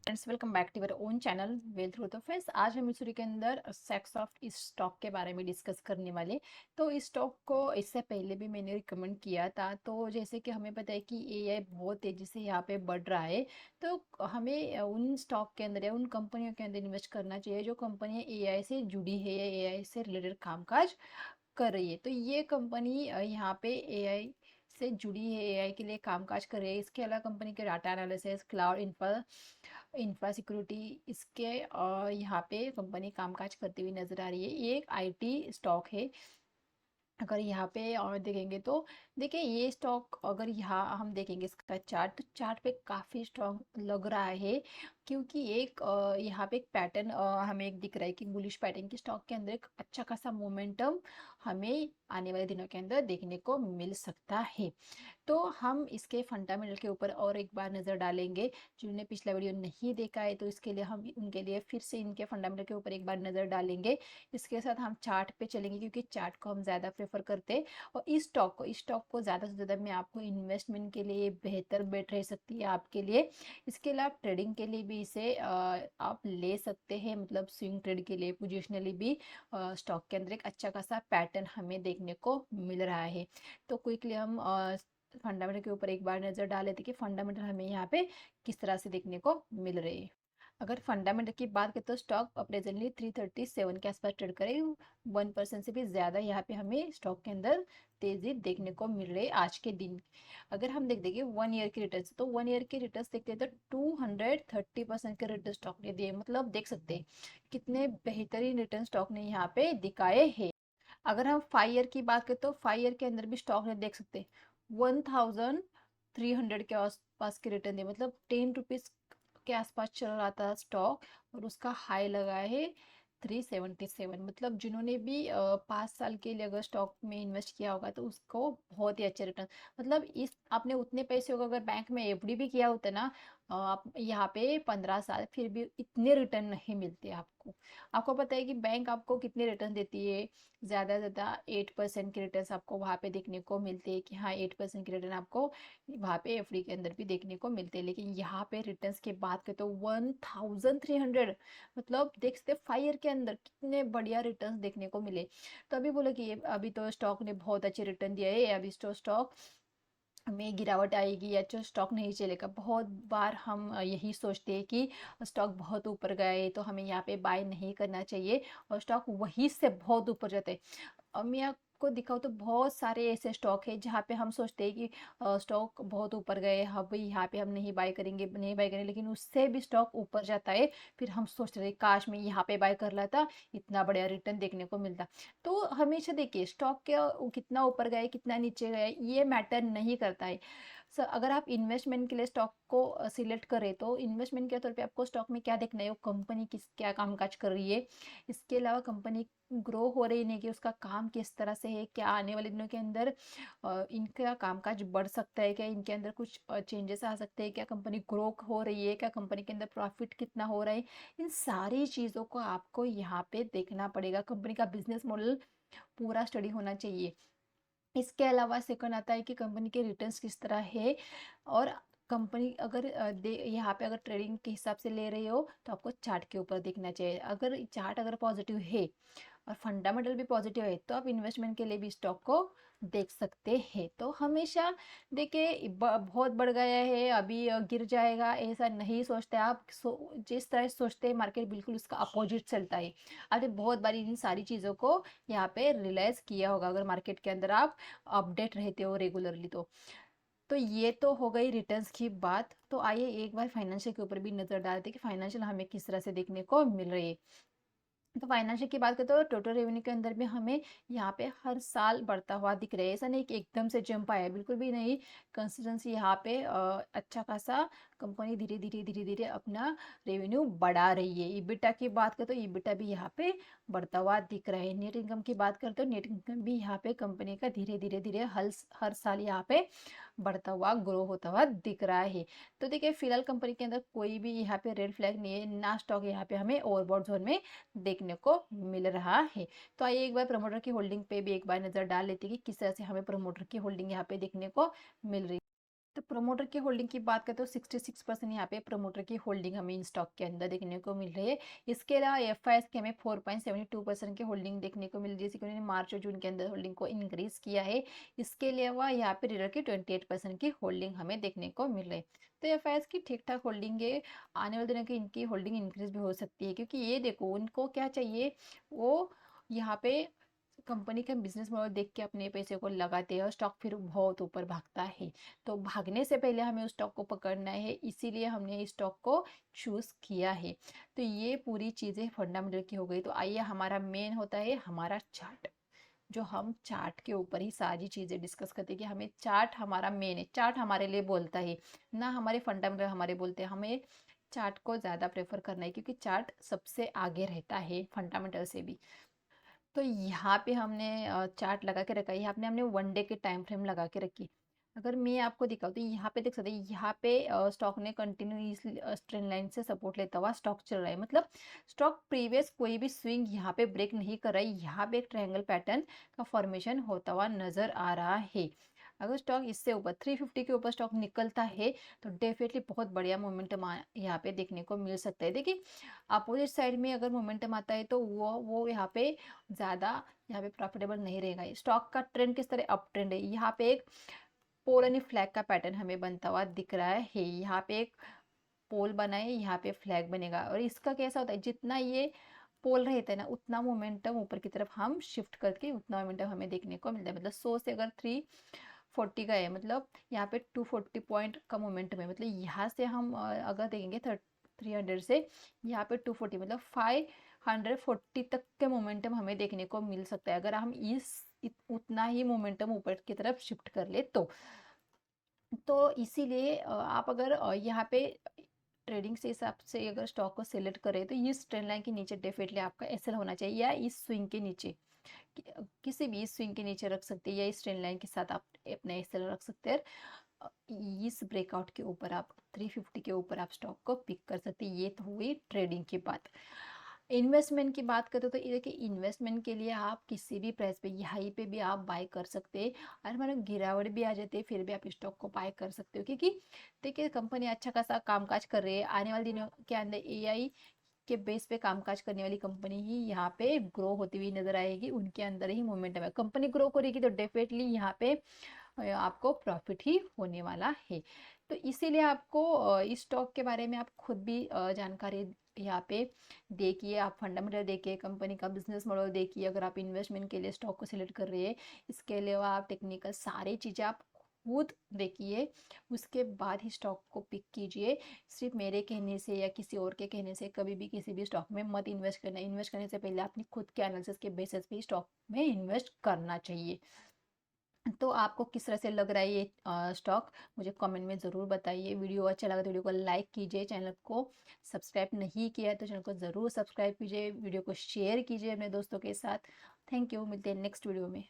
Friends, welcome back to our own channel well through. तो friends, आज हम इस वीडियो के अंदर सेक्स ऑफ इस स्टॉक के बारे में डिस्कस करने वाले। तो इस स्टॉक को इससे पहले भी मैंने रिकमेंड किया था। तो जैसे कि हमें पता है कि एआई बहुत तेजी से यहाँ पे बढ़ रहा है, तो हमें उन स्टॉक के अंदर या उन कंपनियों के अंदर इन्वेस्ट करना चाहिए जो कंपनियां एआई से जुड़ी है या एआई से रिलेटेड कामकाज कर रही है। तो ये कंपनी यहाँ पे एआई से जुड़ी है, एआई के लिए कामकाज कर रही है। इसके अलावा कंपनी के data analysis, cloud infra security, इसके यहाँ पे कंपनी कामकाज करती हुई नजर आ रही है। ये एक आईटी स्टॉक है। अगर यहाँ पे और देखेंगे तो देखिए, ये स्टॉक अगर यहाँ हम देखेंगे इसका चार्ट, तो चार्ट पे काफी स्ट्रॉन्ग लग रहा है, क्योंकि एक यहाँ पे एक पैटर्न हमें एक दिख रहा है कि बुलिश पैटर्न की स्टॉक के अंदर एक अच्छा खासा मोमेंटम हमें आने वाले दिनों के अंदर देखने को मिल सकता है। तो हम इसके फंडामेंटल के ऊपर और एक बार नज़र डालेंगे। जिन्होंने पिछला वीडियो नहीं देखा है तो इसके लिए हम उनके लिए फिर से इनके फंडामेंटल के ऊपर एक बार नज़र डालेंगे। इसके साथ हम चार्ट पे चलेंगे, क्योंकि चार्ट को हम ज़्यादा प्रेफर करते हैं। और इस स्टॉक को ज़्यादा से ज़्यादा मैं आपको इन्वेस्टमेंट के लिए बेहतर बेट रह सकती है आपके लिए। इसके अलावा ट्रेडिंग के लिए भी इसे आप ले सकते हैं, मतलब स्विंग ट्रेड के लिए पोजिशनली भी स्टॉक के अंदर एक अच्छा खासा पैटर्न हमें देखने को मिल रहा है। तो क्विकली हम फंडामेंटल के ऊपर एक बार नजर डाल लेते कि फंडामेंटल हमें यहाँ पे किस तरह से देखने को मिल रहे हैं। अगर फंडामेंटल की बात करें तो स्टॉक प्रेजेंटली 337 के आसपास ट्रेड करे। 1% से भी ज्यादा यहाँ पे हमें स्टॉक के अंदर तेजी देखने को मिल रही है आज के दिन। अगर हम देख देंगे 1 ईयर की रिटर्न, तो 1 ईयर की रिटर्न देखते हैं तो 230% के रिटर्न स्टॉक ने दिए। मतलब देख सकते हैं कितने बेहतरीन रिटर्न स्टॉक ने यहाँ पे दिखाए हैं। अगर हम 5 ईयर की बात करें तो 5 ईयर के अंदर भी स्टॉक ने देख सकते हैं 1300 के आसपास के रिटर्न दिए। मतलब 10 रुपीज के आसपास चल रहा था स्टॉक, और उसका हाई लगा है 377। मतलब जिन्होंने भी 5 साल के लिए अगर स्टॉक में इन्वेस्ट किया होगा तो उसको बहुत ही अच्छे रिटर्न, मतलब इस आपने उतने पैसे को अगर बैंक में एफडी भी किया होता ना, आप यहाँ पे 15 साल, फिर भी इतने रिटर्न नहीं मिलते आपको। आपको पता है कि बैंक आपको कितने रिटर्न देती है? ज़्यादा से ज़्यादा 8% के रिटर्न आपको वहाँ पे देखने को मिलते हैं कि हाँ, 8% के रिटर्न आपको वहाँ पे एफडी के अंदर भी देखने को मिलते हैं। लेकिन यहाँ पे रिटर्न्स की बात करें तो 1300, मतलब देख सकते 5 ईयर के अंदर कितने बढ़िया रिटर्न्स देखने को मिले। तो अभी बोले कि अभी तो स्टॉक ने बहुत अच्छे रिटर्न दिया है, अभी तो स्टॉक में गिरावट आएगी या जो स्टॉक नहीं चलेगा। बहुत बार हम यही सोचते हैं कि स्टॉक बहुत ऊपर गया है तो हमें यहाँ पे बाय नहीं करना चाहिए, और स्टॉक वहीं से बहुत ऊपर जाते हैं। अब मैं आपको दिखाऊँ तो बहुत सारे ऐसे स्टॉक है जहाँ पे हम सोचते हैं कि स्टॉक बहुत ऊपर गए, हाँ भाई यहाँ पे हम नहीं बाय करेंगे, लेकिन उससे भी स्टॉक ऊपर जाता है। फिर हम सोचते रहे काश मैं यहाँ पे बाय कर लेता, इतना बढ़िया रिटर्न देखने को मिलता। तो हमेशा देखिए स्टॉक के कितना ऊपर गए कितना नीचे गए ये मैटर नहीं करता है। अगर आप इन्वेस्टमेंट के लिए स्टॉक को सिलेक्ट करें तो इन्वेस्टमेंट के तौर पे आपको स्टॉक में क्या देखना है, वो कंपनी किस क्या कामकाज कर रही है। इसके अलावा कंपनी ग्रो हो रही नहीं, कि उसका काम किस तरह से है, क्या आने वाले दिनों के अंदर इनका कामकाज बढ़ सकता है, क्या इनके अंदर कुछ चेंजेस आ सकते हैं, क्या कंपनी ग्रो हो रही है, क्या कंपनी के अंदर प्रॉफिट कितना हो रहा है। इन सारी चीज़ों को आपको यहाँ पे देखना पड़ेगा। कंपनी का बिजनेस मॉडल पूरा स्टडी होना चाहिए। इसके अलावा सेकंड आता है कि कंपनी के रिटर्न्स किस तरह है। और कंपनी अगर यहाँ पे अगर ट्रेडिंग के हिसाब से ले रही हो तो आपको चार्ट के ऊपर देखना चाहिए। अगर चार्ट अगर पॉजिटिव है और फंडामेंटल भी पॉजिटिव है तो आप इन्वेस्टमेंट के लिए भी स्टॉक को देख सकते हैं। तो हमेशा देखिए बहुत बढ़ गया है अभी गिर जाएगा ऐसा नहीं सोचते आप। जिस तरह से सोचते हैं मार्केट बिल्कुल उसका अपोजिट चलता है। आपने बहुत बार इन सारी चीज़ों को यहाँ पे रियलाइज किया होगा, अगर मार्केट के अंदर आप अपडेट रहते हो रेगुलरली। तो ये तो हो गई रिटर्न्स की बात। तो आइए एक बार फाइनेंशियल के ऊपर भी नजर डालते हैं कि फाइनेंशियल हमें किस तरह से देखने को मिल रही है। तो फाइनेंशियल की बात करें तो टोटल रेवेन्यू के अंदर भी हमें यहाँ पे हर साल बढ़ता हुआ दिख रहा है। ऐसा नहीं कि एकदम से जंप आया है, बिल्कुल भी नहीं। कंसिस्टेंसी यहाँ पे अच्छा खासा कंपनी धीरे धीरे धीरे धीरे अपना रेवेन्यू बढ़ा रही है। ईबिटा की बात करें तो ईबिटा भी यहाँ पे बढ़ता हुआ दिख रहा है। नेट इनकम की बात करें तो नेट इनकम भी यहाँ पे कंपनी का धीरे धीरे धीरे हर साल यहाँ पे बढ़ता हुआ ग्रो होता हुआ दिख रहा है। तो देखिए फिलहाल कंपनी के अंदर कोई भी यहाँ पे रेड फ्लैग नहीं है ना, स्टॉक यहाँ पे हमें ओवरबॉट जोन में देखने को मिल रहा है। तो आइए एक बार प्रमोटर की होल्डिंग पे भी एक बार नजर डाल लेते हैं कि किस तरह से हमें प्रमोटर की होल्डिंग यहाँ पे देखने को मिल रही है। तो प्रमोटर की होल्डिंग की बात करें तो 66% यहाँ पे प्रमोटर की होल्डिंग हमें इन स्टॉक के अंदर देखने को मिल रही है। इसके अलावा एफआईएस की हमें 4.72% की होल्डिंग देखने को मिल रही है, जैसे कि उन्होंने मार्च और जून के अंदर होल्डिंग को इंक्रीज किया है। इसके अलावा यहाँ पे रीडर की 28% की होल्डिंग हमें देखने को मिल रही है। तो एफआईएस की ठीक ठाक होल्डिंग है। आने वाले दिनों की इनकी होल्डिंग इंक्रीज भी हो सकती है, क्योंकि ये देखो उनको क्या चाहिए, वो यहाँ पे कंपनी का बिजनेस मॉडल देख के अपने पैसे को लगाते हैं और स्टॉक फिर बहुत ऊपर भागता है। तो भागने से पहले हमें उस स्टॉक को पकड़ना है, इसीलिए हमने इस स्टॉक को चूज किया है। तो ये पूरी चीजें फंडामेंटल की हो गई। तो आइए, हमारा मेन होता है हमारा चार्ट, जो हम चार्ट के ऊपर ही सारी चीजें डिस्कस करते हैं कि हमें चार्ट हमारा मेन है, चार्ट हमारे लिए बोलता है ना, हमारे फंडामेंटल हमारे बोलते हैं। हमें चार्ट को ज्यादा प्रेफर करना है, क्योंकि चार्ट सबसे आगे रहता है फंडामेंटल से भी। तो यहाँ पे हमने चार्ट लगा के रखा है, यहाँ पे हमने वन डे के टाइम फ्रेम लगा के रखी। अगर मैं आपको दिखाऊँ तो यहाँ पे देख सकते हैं, यहाँ पे स्टॉक ने कंटिन्यूसली ट्रेंड लाइन से सपोर्ट लेता हुआ स्टॉक चल रहा है। मतलब स्टॉक प्रीवियस कोई भी स्विंग यहाँ पे ब्रेक नहीं कर रहा है। यहाँ पे एक ट्रायंगल पैटर्न का फॉर्मेशन होता हुआ नजर आ रहा है। अगर स्टॉक इससे ऊपर 350 के ऊपर स्टॉक निकलता है तो डेफिनेटली बहुत बढ़िया मोमेंटम यहाँ पे देखने को मिल सकता है। देखिए, अपोजिट साइड में अगर मोमेंटम आता है तो वो यहाँ पे ज़्यादा यहाँ पे प्रॉफिटेबल नहीं रहेगा। स्टॉक का ट्रेंड किस तरह अप ट्रेंड है, यहाँ पे एक पोल यानी फ्लैग का पैटर्न हमें बनता हुआ दिख रहा है। यहाँ पे एक पोल बना है, यहाँ पे फ्लैग बनेगा, और इसका कैसा होता है, जितना ये पोल रहता है ना, उतना मोमेंटम ऊपर की तरफ हम शिफ्ट करके उतना मोमेंटम हमें देखने को मिलता है। मतलब 100 से अगर 340 का है, मतलब यहाँ पे 240 पॉइंट का मोमेंटम है। मतलब यहाँ से हम अगर देखेंगे 300 से यहाँ पे 240, मतलब 540 तक के मोमेंटम हमें देखने को मिल सकता है, अगर हम उतना ही मोमेंटम ऊपर की तरफ शिफ्ट कर ले तो इसीलिए आप अगर यहाँ पे ट्रेडिंग से हिसाब से अगर स्टॉक को सिलेक्ट करें तो इस ट्रेंड लाइन के नीचे डेफिनेटली आपका एसएल होना चाहिए, या इस स्विंग के नीचे, किसी भी स्विंग के नीचे रख सकते हैं, या इस ट्रेंड लाइन के साथ आप अपना एसएल रख सकते हैं। अ, इस ब्रेकआउट के ऊपर आप 350 के ऊपर आप स्टॉक को पिक कर सकते हैं। ये तो हुई ट्रेडिंग की बात। इन्वेस्टमेंट की बात करें तो ये देखिए, इन्वेस्टमेंट के लिए आप किसी भी प्राइस पे यहाँ पे भी आप बाय कर सकते हैं। और हमारे गिरावट भी आ जाती है फिर भी आप स्टॉक को बाय कर सकते हो, क्योंकि देखिए कंपनी अच्छा खासा कामकाज कर रही है। आने वाले दिनों के अंदर एआई के बेस पे कामकाज करने वाली कंपनी ही यहाँ पे ग्रो होती हुई नजर आएगी। उनके अंदर ही मोमेंटम है, कंपनी ग्रो करेगी तो डेफिनेटली यहाँ पे आपको प्रॉफिट ही होने वाला है। तो इसीलिए आपको इस स्टॉक के बारे में आप खुद भी जानकारी यहाँ पे देखिए, आप फंडामेंटल देखिए, कंपनी का बिजनेस मॉडल देखिए, अगर आप इन्वेस्टमेंट के लिए स्टॉक को सिलेक्ट कर रहे हैं। इसके अलावा आप टेक्निकल सारी चीज़ें आप खुद देखिए, उसके बाद ही स्टॉक को पिक कीजिए। सिर्फ मेरे कहने से या किसी और के कहने से कभी भी किसी भी स्टॉक में मत इन्वेस्ट करना। इन्वेस्ट करने से पहले अपनी खुद के एनालिसिस के बेसिस पे स्टॉक में इन्वेस्ट करना चाहिए। तो आपको किस तरह से लग रहा है ये स्टॉक, मुझे कमेंट में ज़रूर बताइए। वीडियो अच्छा लगा तो वीडियो को लाइक कीजिए, चैनल को सब्सक्राइब नहीं किया है तो चैनल को ज़रूर सब्सक्राइब कीजिए, वीडियो को शेयर कीजिए अपने दोस्तों के साथ। थैंक यू, मिलते हैं नेक्स्ट वीडियो में।